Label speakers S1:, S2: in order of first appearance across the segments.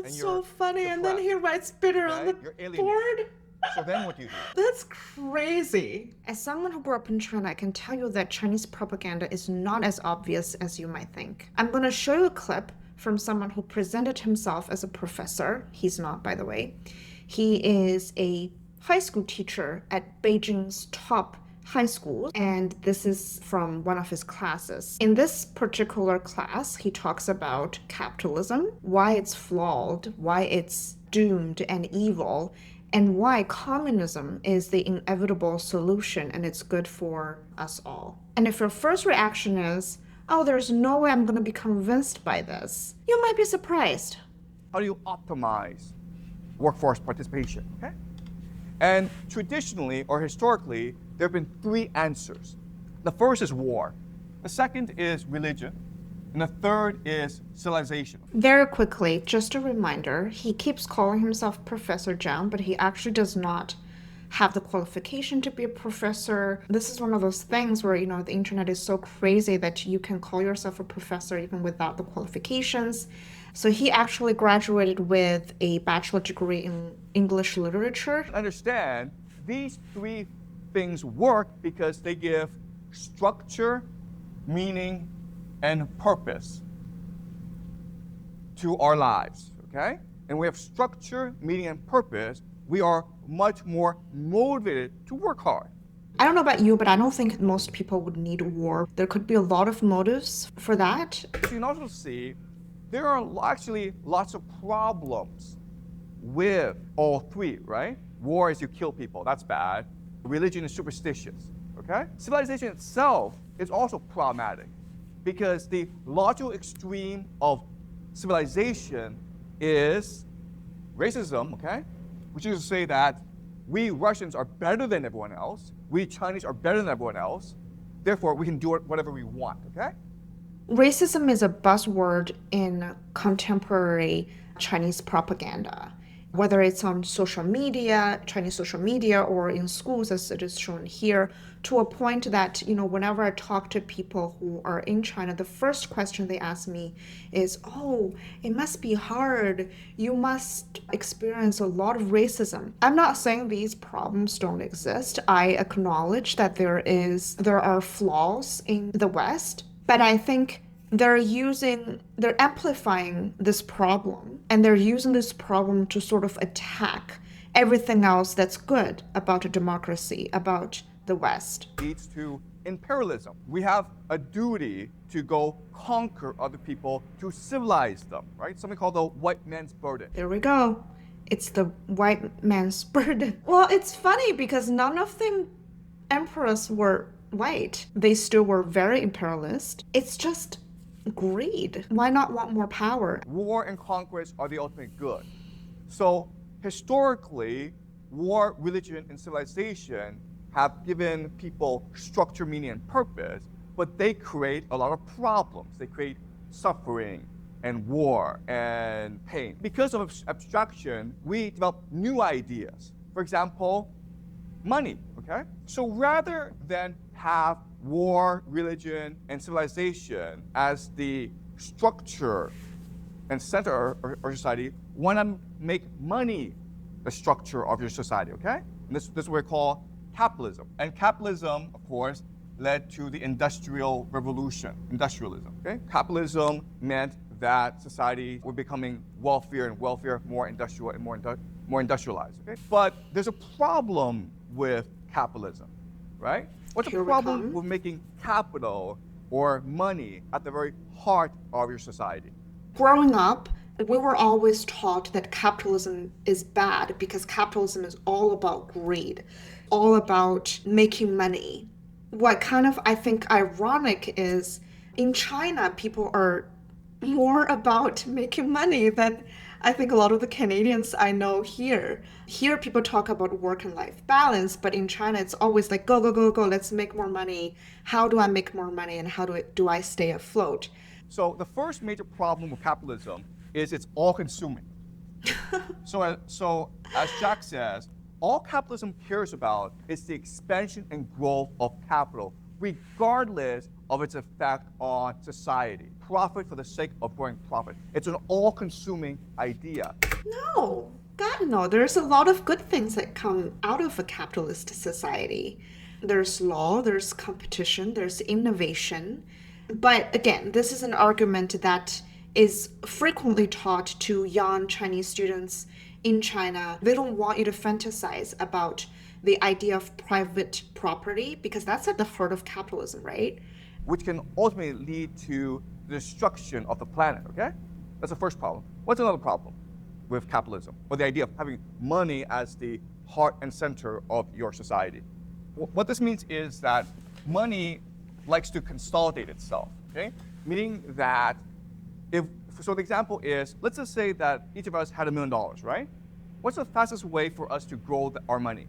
S1: It's so funny. And then he writes bitter on the board.
S2: So then what do you do?
S1: That's crazy. As someone who grew up in China, I can tell you that Chinese propaganda is not as obvious as you might think. I'm going to show you a clip from someone who presented himself as a professor. He's not, by the way. He is a high school teacher at Beijing's top high school, and this is from one of his classes. In this particular class, he talks about capitalism, why it's flawed, why it's doomed and evil, and why communism is the inevitable solution and it's good for us all. And if your first reaction is, oh, there's no way I'm going to be convinced by this, you might be surprised.
S2: How do you optimize workforce participation? Okay? And traditionally or historically, there have been three answers. The first is war. The second is religion. And the third is civilization.
S1: Very quickly, just a reminder, he keeps calling himself Professor Jiang, but he actually does not have the qualification to be a professor. This is one of those things where, the internet is so crazy that you can call yourself a professor even without the qualifications. So he actually graduated with a bachelor degree in English literature.
S2: Understand, these three things work because they give structure, meaning, and purpose to our lives, okay? And we have structure, meaning, and purpose. We are much more motivated to work hard.
S1: I don't know about you, but I don't think most people would need war. There could be a lot of motives for that.
S2: You can also see there are actually lots of problems with all three, right? War is you kill people, that's bad. Religion is superstitious, okay? Civilization itself is also problematic because the logical extreme of civilization is racism, okay? Which is to say that we Russians are better than everyone else, we Chinese are better than everyone else, therefore we can do whatever we want, okay?
S1: Racism is a buzzword in contemporary Chinese propaganda, whether it's on social media, Chinese social media, or in schools, as it is shown here, to a point that, whenever I talk to people who are in China, the first question they ask me is, oh, it must be hard. You must experience a lot of racism. I'm not saying these problems don't exist. I acknowledge that there are flaws in the West, but I think they're amplifying this problem, and they're using this problem to sort of attack everything else that's good about a democracy, about the West.
S2: Leads to imperialism. We have a duty to go conquer other people, to civilize them, right? Something called the white man's burden.
S1: There we go. It's the white man's burden. Well, it's funny because none of the emperors were white. They still were very imperialist. It's just greed. Why not want more power?
S2: War and conquest are the ultimate good. So historically, war, religion, and civilization have given people structure, meaning, and purpose, but they create a lot of problems. They create suffering and war and pain. Because of abstraction, we develop new ideas. For example, money, okay? So rather than have war, religion, and civilization as the structure and center of our society, why not make money the structure of your society, okay? And this is what we call capitalism. And capitalism, of course, led to the Industrial Revolution, industrialism, okay? Capitalism meant that society were becoming wealthier and wealthier, more industrial and more industrialized, okay? But there's a problem with capitalism, right? What's the problem with making capital or money at the very heart of your society?
S1: Growing up, we were always taught that capitalism is bad because capitalism is all about greed, all about making money. What kind of, I think, ironic is in China, people are more about making money than I think a lot of the Canadians I know here. Here people talk about work and life balance, but in China it's always like, go, go, go, go, let's make more money. How do I make more money and how do I stay afloat?
S2: So the first major problem with capitalism is it's all-consuming. So as Jack says, all capitalism cares about is the expansion and growth of capital, regardless of its effect on society. Profit for the sake of growing profit. It's an all-consuming idea.
S1: No, God, no. There's a lot of good things that come out of a capitalist society. There's law, there's competition, there's innovation. But again, this is an argument that is frequently taught to young Chinese students in China. They don't want you to fantasize about the idea of private property because that's at the heart of capitalism, right?
S2: Which can ultimately lead to the destruction of the planet, okay? That's the first problem. What's another problem with capitalism, or the idea of having money as the heart and center of your society? What this means is that money likes to consolidate itself, okay? Meaning that so the example is, let's just say that each of us had $1 million, right? What's the fastest way for us to grow our money?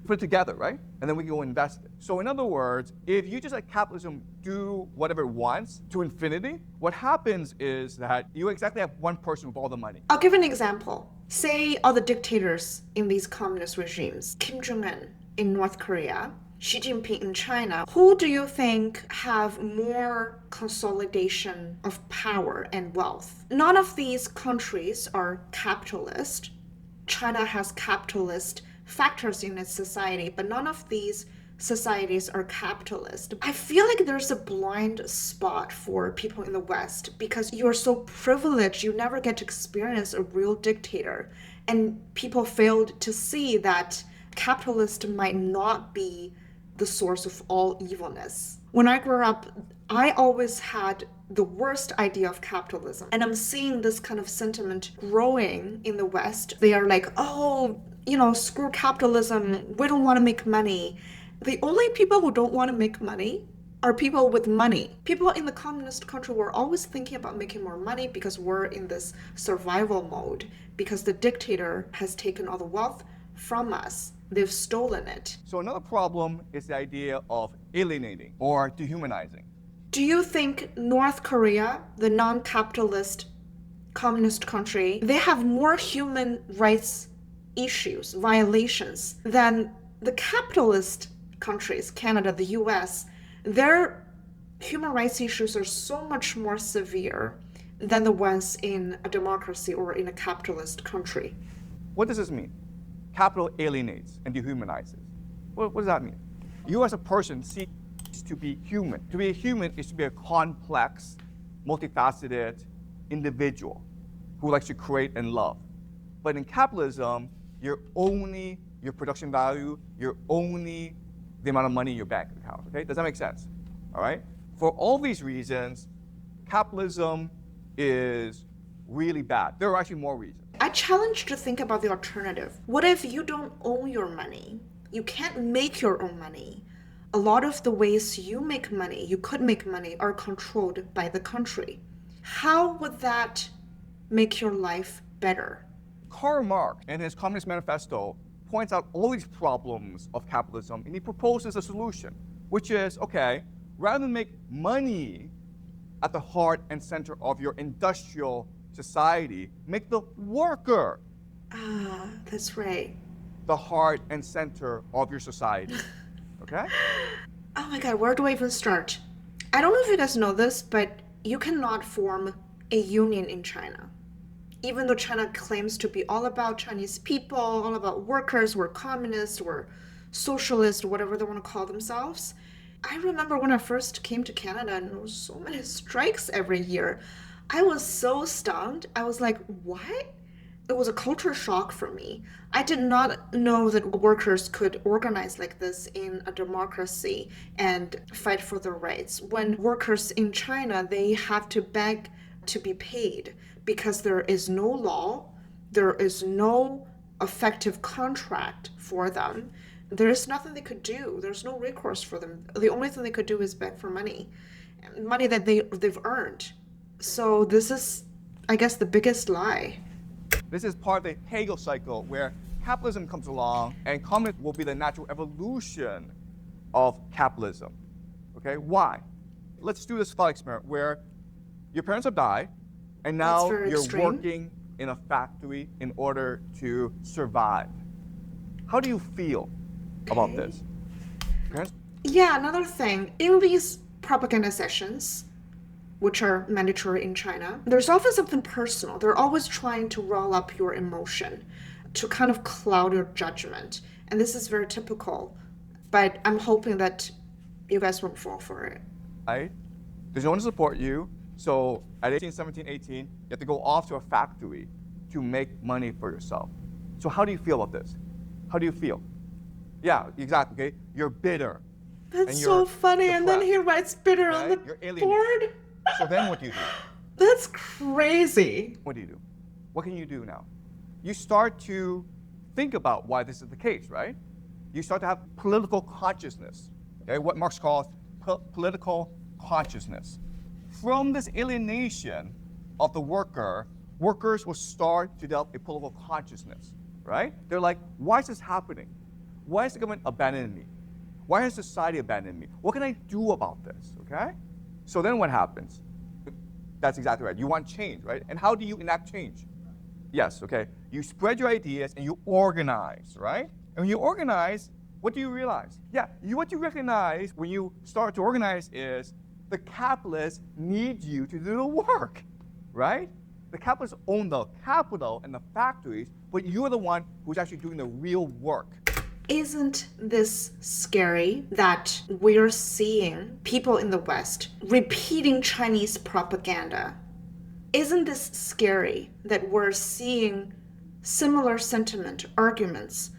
S2: Put it together, right? And then we can go invest it. So in other words, if you just let capitalism do whatever it wants to infinity, what happens is that you exactly have one person with all the money.
S1: I'll give an example. Say all the dictators in these communist regimes, Kim Jong-un in North Korea, Xi Jinping in China, who do you think have more consolidation of power and wealth? None of these countries are capitalist. China has capitalist factors in its society, but none of these societies are capitalist. I feel like there's a blind spot for people in the West because you're so privileged, you never get to experience a real dictator. And people failed to see that capitalist might not be the source of all evilness. When I grew up, I always had the worst idea of capitalism. And I'm seeing this kind of sentiment growing in the West. They are like, oh, screw capitalism. We don't want to make money. The only people who don't want to make money are people with money. People in the communist country were always thinking about making more money because we're in this survival mode, because the dictator has taken all the wealth from us. They've stolen it.
S2: So another problem is the idea of alienating or dehumanizing.
S1: Do you think North Korea, the non-capitalist communist country, they have more human rights issues, violations than the capitalist countries, Canada, the US? Their human rights issues are so much more severe than the ones in a democracy or in a capitalist country.
S2: What does this mean? Capital alienates and dehumanizes. What does that mean? You as a person seek to be human. To be a human is to be a complex, multifaceted individual who likes to create and love. But in capitalism, you're only your production value, you're only the amount of money in your bank account, okay? Does that make sense? All right? For all these reasons, capitalism is really bad. There are actually more reasons.
S1: I challenge you to think about the alternative. What if you don't own your money? You can't make your own money. A lot of the ways you make money, you could make money, are controlled by the country. How would that make your life better?
S2: Karl Marx, in his Communist Manifesto, points out all these problems of capitalism, and he proposes a solution, which is, okay, rather than make money at the heart and center of your industrial society, make the worker
S1: That's right.
S2: the heart and center of your society. Okay?
S1: Oh my God, where do I even start? I don't know if you guys know this, but you cannot form a union in China. Even though China claims to be all about Chinese people, all about workers, we're communists, we're socialists, whatever they want to call themselves. I remember when I first came to Canada and there was so many strikes every year. I was so stunned. I was like, what? It was a culture shock for me. I did not know that workers could organize like this in a democracy and fight for their rights. When workers in China, they have to beg to be paid because there is no law, there is no effective contract for them. There is nothing they could do. There's no recourse for them. The only thing they could do is beg for money that they've earned. So this is, I guess, the biggest lie.
S2: This is part of the Hegel cycle where capitalism comes along and communism will be the natural evolution of capitalism. Okay, why? Let's do this thought experiment where your parents have died and now you're
S1: extreme.
S2: working in a factory in order to survive. How do you feel about this? Parents?
S1: Yeah, another thing. In these propaganda sessions, which are mandatory in China, there's often something personal. They're always trying to roll up your emotion, to kind of cloud your judgment. And this is very typical, but I'm hoping that you guys won't fall for it.
S2: Right? There's no one to support you. So at 18, 17, 18, you have to go off to a factory to make money for yourself. So how do you feel about this? How do you feel? Yeah, exactly, okay? You're bitter.
S1: That's so funny. And then he writes bitter on the board.
S2: So then what do you do?
S1: That's crazy.
S2: What do you do? What can you do now? You start to think about why this is the case, right? You start to have political consciousness, okay? What Marx calls political consciousness. From this alienation of the worker, workers will start to develop a political consciousness, right? They're like, why is this happening? Why is the government abandoning me? Why has society abandoned me? What can I do about this, okay? So then what happens? That's exactly right. You want change, right? And how do you enact change? Yes, okay. You spread your ideas and you organize, right? And when you organize, what do you realize? Yeah, what you recognize when you start to organize is the capitalists need you to do the work, right? The capitalists own the capital and the factories, but you're the one who's actually doing the real work.
S1: Isn't this scary that we're seeing people in the West repeating Chinese propaganda? Isn't this scary that we're seeing similar sentiment, arguments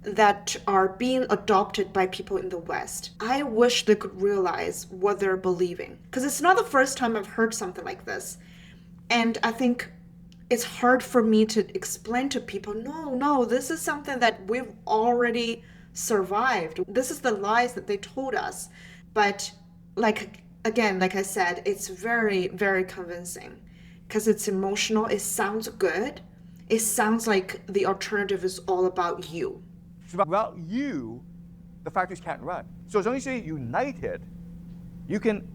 S1: that are being adopted by people in the West? I wish they could realize what they're believing. Because it's not the first time I've heard something like this. And I think it's hard for me to explain to people, no, this is something that we've already survived. This is the lies that they told us. But like I said, it's very, very convincing because it's emotional. It sounds good. It sounds like the alternative is all about you.
S2: Without you, the factories can't run. So as long as you're united, you can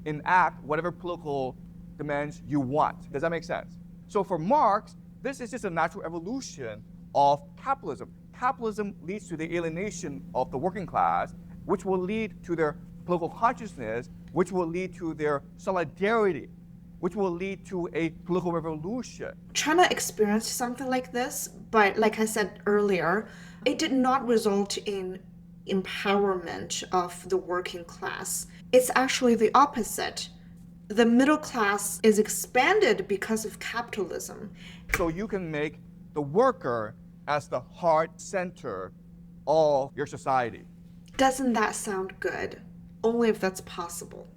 S2: enact whatever political demands you want. Does that make sense? So for Marx, this is just a natural evolution of capitalism. Capitalism leads to the alienation of the working class, which will lead to their political consciousness, which will lead to their solidarity, which will lead to a political revolution.
S1: China experienced something like this, but like I said earlier, it did not result in empowerment of the working class. It's actually the opposite. The middle class is expanded because of capitalism.
S2: So you can make the worker as the heart center of your society.
S1: Doesn't that sound good? Only if that's possible.